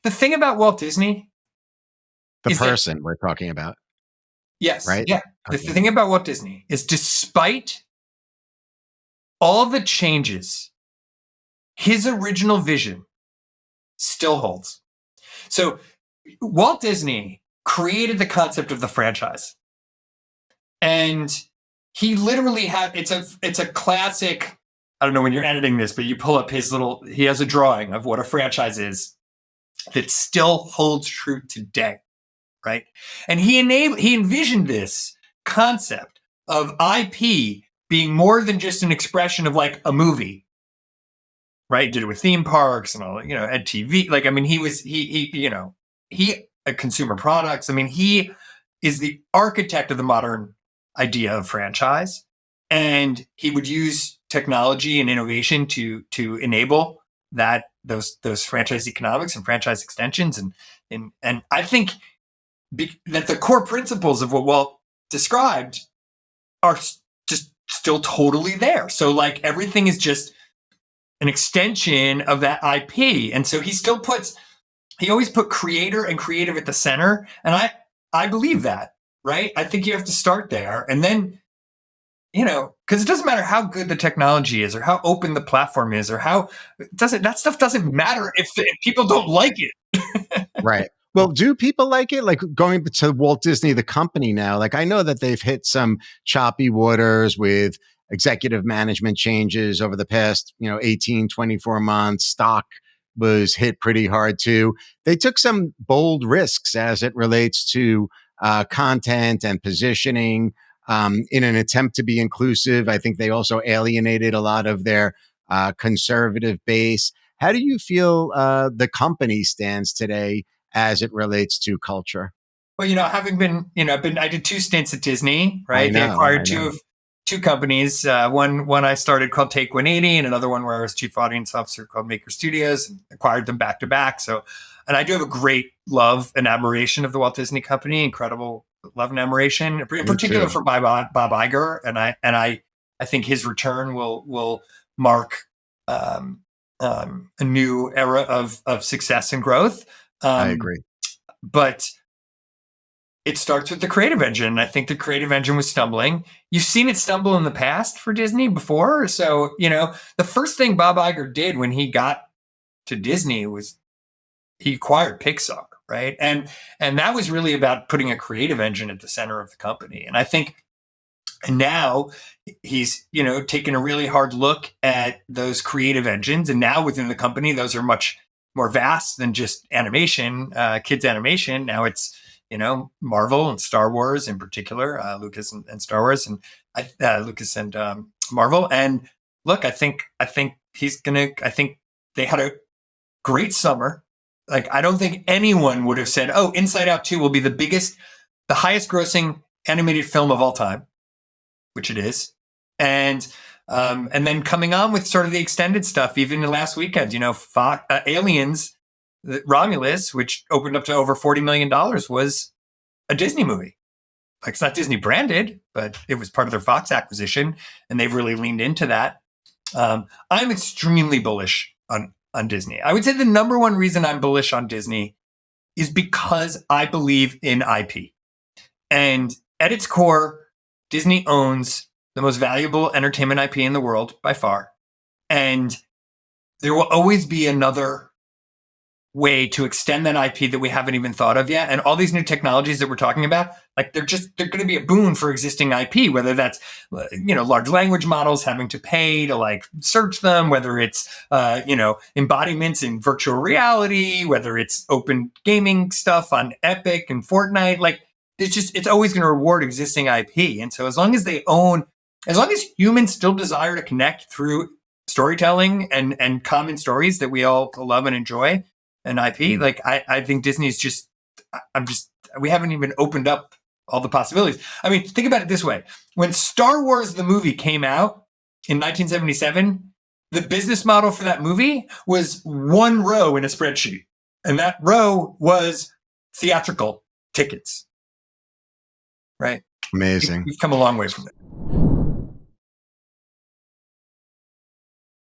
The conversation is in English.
the thing about Walt Disney The is that, person we're talking about, yes, right? yeah. The Okay. thing about Walt Disney is, despite all the changes, his original vision still holds. So Walt Disney created the concept of the franchise. And he literally had, it's a classic, I don't know when you're editing this, but you pull up he has a drawing of what a franchise is that still holds true today, right? And he envisioned this concept of IP being more than just an expression of like a movie, right? Did it with theme parks and all, at TV. Like, I mean, he consumer products. I mean, he is the architect of the modern idea of franchise, and he would use technology and innovation to enable those franchise economics and franchise extensions. And I think that the core principles of what Walt described are just still totally there. So like everything is just an extension of that IP. And so he always put creator and creative at the center. And I believe that, right? I think you have to start there. And then, because it doesn't matter how good the technology is or how open the platform is or that stuff doesn't matter if people don't like it. Right. Well, do people like it? Like going to Walt Disney, the company now, like I know that they've hit some choppy waters with executive management changes over the past, 18, 24 months. Stock was hit pretty hard too. They took some bold risks as it relates to content and positioning in an attempt to be inclusive. I think they also alienated a lot of their conservative base. How do you feel the company stands today as it relates to culture? Well, having been, I did 2 stints at Disney, right? They I acquired know. two companies. One I started called Take 180, and another one where I was chief audience officer called Maker Studios, and acquired them back to back. So, and I do have a great love and admiration of the Walt Disney Company, incredible love and admiration, in particular for Bob Iger, and I think his return will mark a new era of success and growth. I agree. But it starts with the creative engine. I think the creative engine was stumbling. You've seen it stumble in the past for Disney before. So, the first thing Bob Iger did when he got to Disney was he acquired Pixar, right? And that was really about putting a creative engine at the center of the company. And I think now he's, taken a really hard look at those creative engines. And now within the company, those are much more vast than just animation, kids animation. Now it's, Marvel and Star Wars in particular, Lucas and Star Wars, and Lucas and Marvel. And look, I think I think they had a great summer. Like, I don't think anyone would have said, "Oh, Inside Out 2 will be the highest grossing animated film of all time," which it is. And then coming on with sort of the extended stuff, even the last weekend, Aliens, Romulus, which opened up to over $40 million, was a Disney movie. Like, it's not Disney branded, but it was part of their Fox acquisition, and they've really leaned into that. I'm extremely bullish on Disney. I would say the number one reason I'm bullish on Disney is because I believe in IP. And at its core, Disney owns the most valuable entertainment IP in the world by far. And there will always be another way to extend that IP that we haven't even thought of yet. And all these new technologies that we're talking about, like they're going to be a boon for existing IP, whether that's, large language models having to pay to like search them, whether it's, embodiments in virtual reality, whether it's open gaming stuff on Epic and Fortnite, like it's always going to reward existing IP. And so as long as humans still desire to connect through storytelling and common stories that we all love and enjoy, and IP, like I think Disney's we haven't even opened up all the possibilities. I mean, think about it this way. When Star Wars, the movie, came out in 1977, the business model for that movie was one row in a spreadsheet. And that row was theatrical tickets. Right? Amazing. We've come a long way from it.